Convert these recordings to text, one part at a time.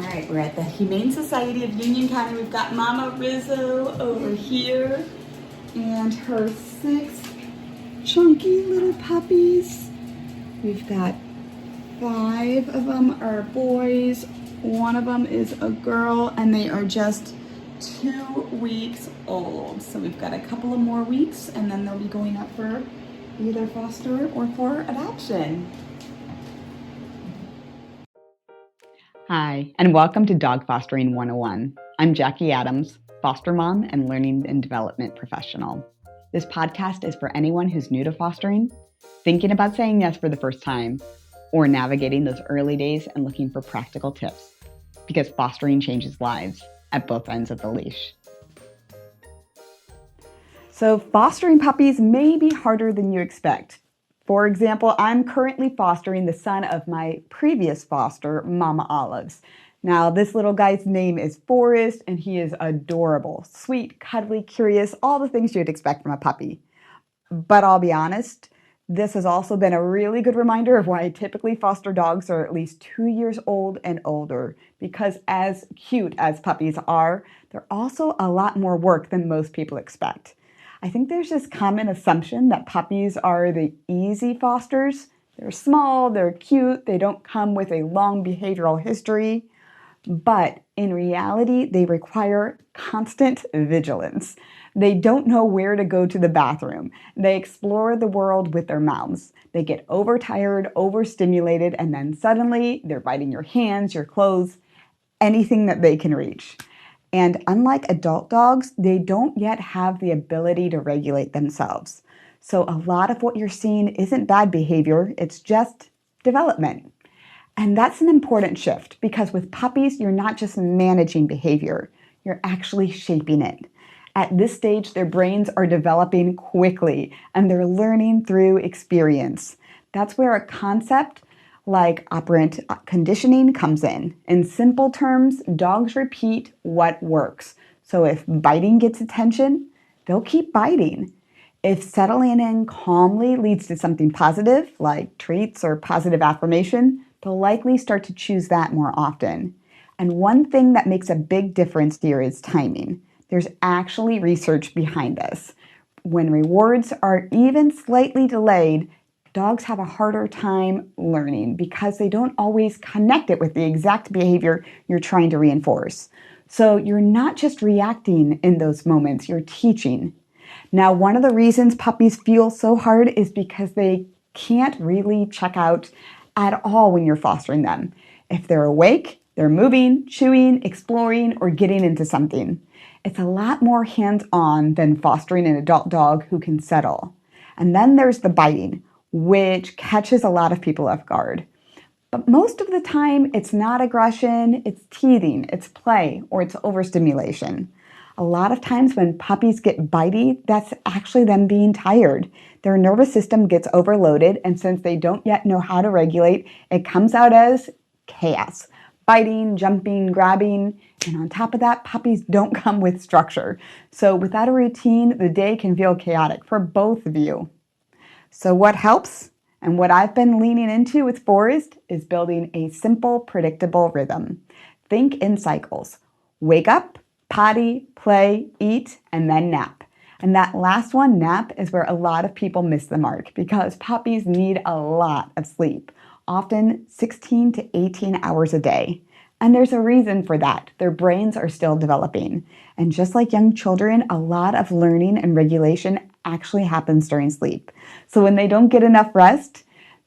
right, we're at the Humane Society of Union County. We've got Mama Rizzo over here and her 6 chunky little puppies. We've got 5 of them are boys, 1 of them is a girl, and they are just 2 weeks old. So we've got a couple of more weeks and then they'll be going up for either foster or for adoption. Hi, and welcome to Dog Fostering 101. I'm Jackie Adams, foster mom and learning and development professional. This podcast is for anyone who's new to fostering, thinking about saying yes for the first time, or navigating those early days and looking for practical tips, because fostering changes lives at both ends of the leash. So fostering puppies may be harder than you expect. For example, I'm currently fostering the son of my previous foster, Mama Olives. Now, this little guy's name is Forrest, and he is adorable, sweet, cuddly, curious, all the things you'd expect from a puppy. But I'll be honest, this has also been a really good reminder of why I typically foster dogs are at least 2 years old and older, because as cute as puppies are, they're also a lot more work than most people expect. I think there's this common assumption that puppies are the easy fosters. They're small, they're cute, they don't come with a long behavioral history, but in reality, they require constant vigilance. They don't know where to go to the bathroom. They explore the world with their mouths. They get overtired, overstimulated, and then suddenly they're biting your hands, your clothes, anything that they can reach. And unlike adult dogs, they don't yet have the ability to regulate themselves. So a lot of what you're seeing isn't bad behavior, it's just development. And that's an important shift because with puppies, you're not just managing behavior, you're actually shaping it. At this stage, their brains are developing quickly and they're learning through experience. That's where a concept like operant conditioning comes in. In simple terms, dogs repeat what works. So if biting gets attention, they'll keep biting. If settling in calmly leads to something positive, like treats or positive affirmation, they'll likely start to choose that more often. And one thing that makes a big difference here is timing. There's actually research behind this. When rewards are even slightly delayed, dogs have a harder time learning because they don't always connect it with the exact behavior you're trying to reinforce. So you're not just reacting in those moments, you're teaching. Now, one of the reasons puppies feel so hard is because they can't really check out at all when you're fostering them. If they're awake, they're moving, chewing, exploring, or getting into something. It's a lot more hands-on than fostering an adult dog who can settle. And then there's the biting, which catches a lot of people off guard. But most of the time, it's not aggression, it's teething, it's play, or it's overstimulation. A lot of times when puppies get bitey, that's actually them being tired. Their nervous system gets overloaded, and since they don't yet know how to regulate, it comes out as chaos. Biting, jumping, grabbing, and on top of that, puppies don't come with structure. So without a routine, the day can feel chaotic for both of you. So what helps, and what I've been leaning into with Forrest, is building a simple, predictable rhythm. Think in cycles. Wake up, potty, play, eat, and then nap. And that last one, nap, is where a lot of people miss the mark because puppies need a lot of sleep, often 16 to 18 hours a day. And there's a reason for that. Their brains are still developing. And just like young children, a lot of learning and regulation actually happens during sleep. So when they don't get enough rest,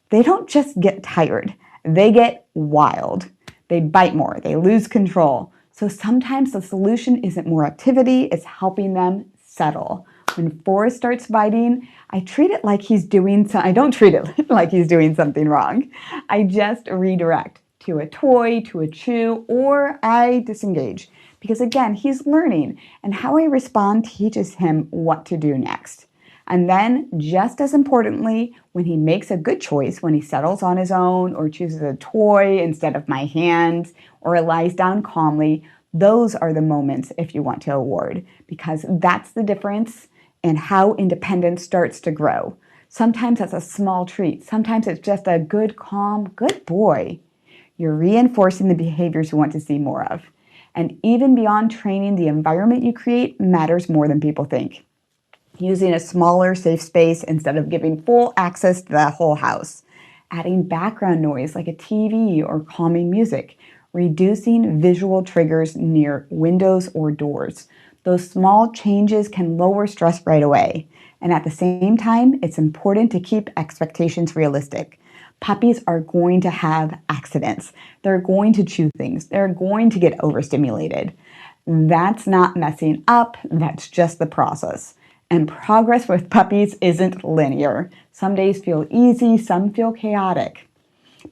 they don't just get tired, they get wild. They bite more, they lose control. So sometimes the solution isn't more activity, it's helping them settle. When Forrest starts biting, I treat it like he's doing I don't treat it like he's doing something wrong. I just redirect to a toy, to a chew, or I disengage. Because again, he's learning, and how I respond teaches him what to do next. And then, just as importantly, when he makes a good choice, when he settles on his own or chooses a toy instead of my hand or lies down calmly, those are the moments if you want to award, because that's the difference in how independence starts to grow. Sometimes that's a small treat. Sometimes it's just a good, calm, good boy. You're reinforcing the behaviors you want to see more of. And even beyond training, the environment you create matters more than people think. Using a smaller, safe space instead of giving full access to the whole house. Adding background noise like a TV or calming music. Reducing visual triggers near windows or doors. Those small changes can lower stress right away. And at the same time, it's important to keep expectations realistic. Puppies are going to have accidents. They're going to chew things. They're going to get overstimulated. That's not messing up, that's just the process. And progress with puppies isn't linear. Some days feel easy, some feel chaotic.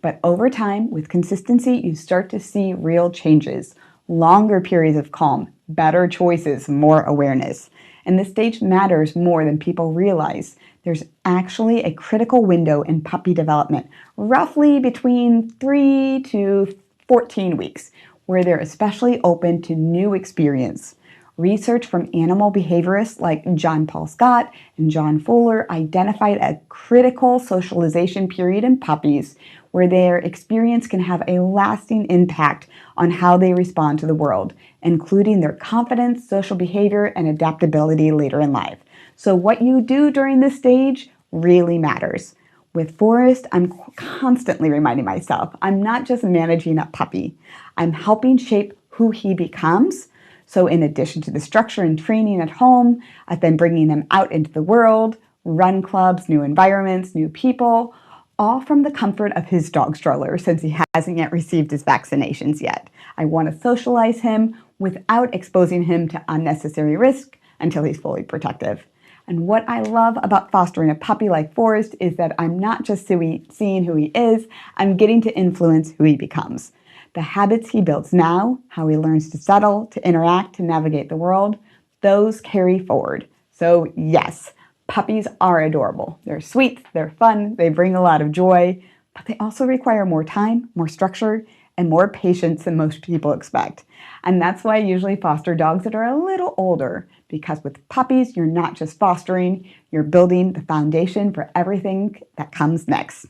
But over time, with consistency, you start to see real changes. Longer periods of calm, better choices, more awareness. And this stage matters more than people realize. There's actually a critical window in puppy development, roughly between 3 to 14 weeks, where they're especially open to new experience. Research from animal behaviorists like John Paul Scott and John Fuller identified a critical socialization period in puppies where their experience can have a lasting impact on how they respond to the world, including their confidence, social behavior, and adaptability later in life. So what you do during this stage really matters. With Forrest, I'm constantly reminding myself, I'm not just managing a puppy. I'm helping shape who he becomes. So in addition to the structure and training at home, I've been bringing them out into the world, run clubs, new environments, new people, all from the comfort of his dog stroller since he hasn't yet received his vaccinations yet. I want to socialize him without exposing him to unnecessary risk until he's fully protective. And what I love about fostering a puppy like Forrest is that I'm not just seeing who he is, I'm getting to influence who he becomes. The habits he builds now, how he learns to settle, to interact, to navigate the world, those carry forward. So yes, puppies are adorable. They're sweet, they're fun, they bring a lot of joy, but they also require more time, more structure, and more patience than most people expect. And that's why I usually foster dogs that are a little older, because with puppies, you're not just fostering, you're building the foundation for everything that comes next.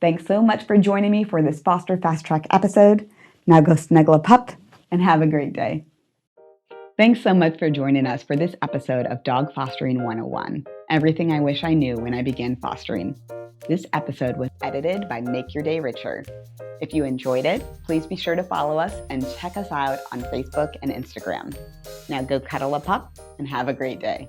Thanks so much for joining me for this Foster Fast Track episode. Now go snuggle a pup and have a great day. Thanks so much for joining us for this episode of Dog Fostering 101, everything I wish I knew when I began fostering. This episode was edited by Make Your Day Richer. If you enjoyed it, please be sure to follow us and check us out on Facebook and Instagram. Now go cuddle a pup and have a great day.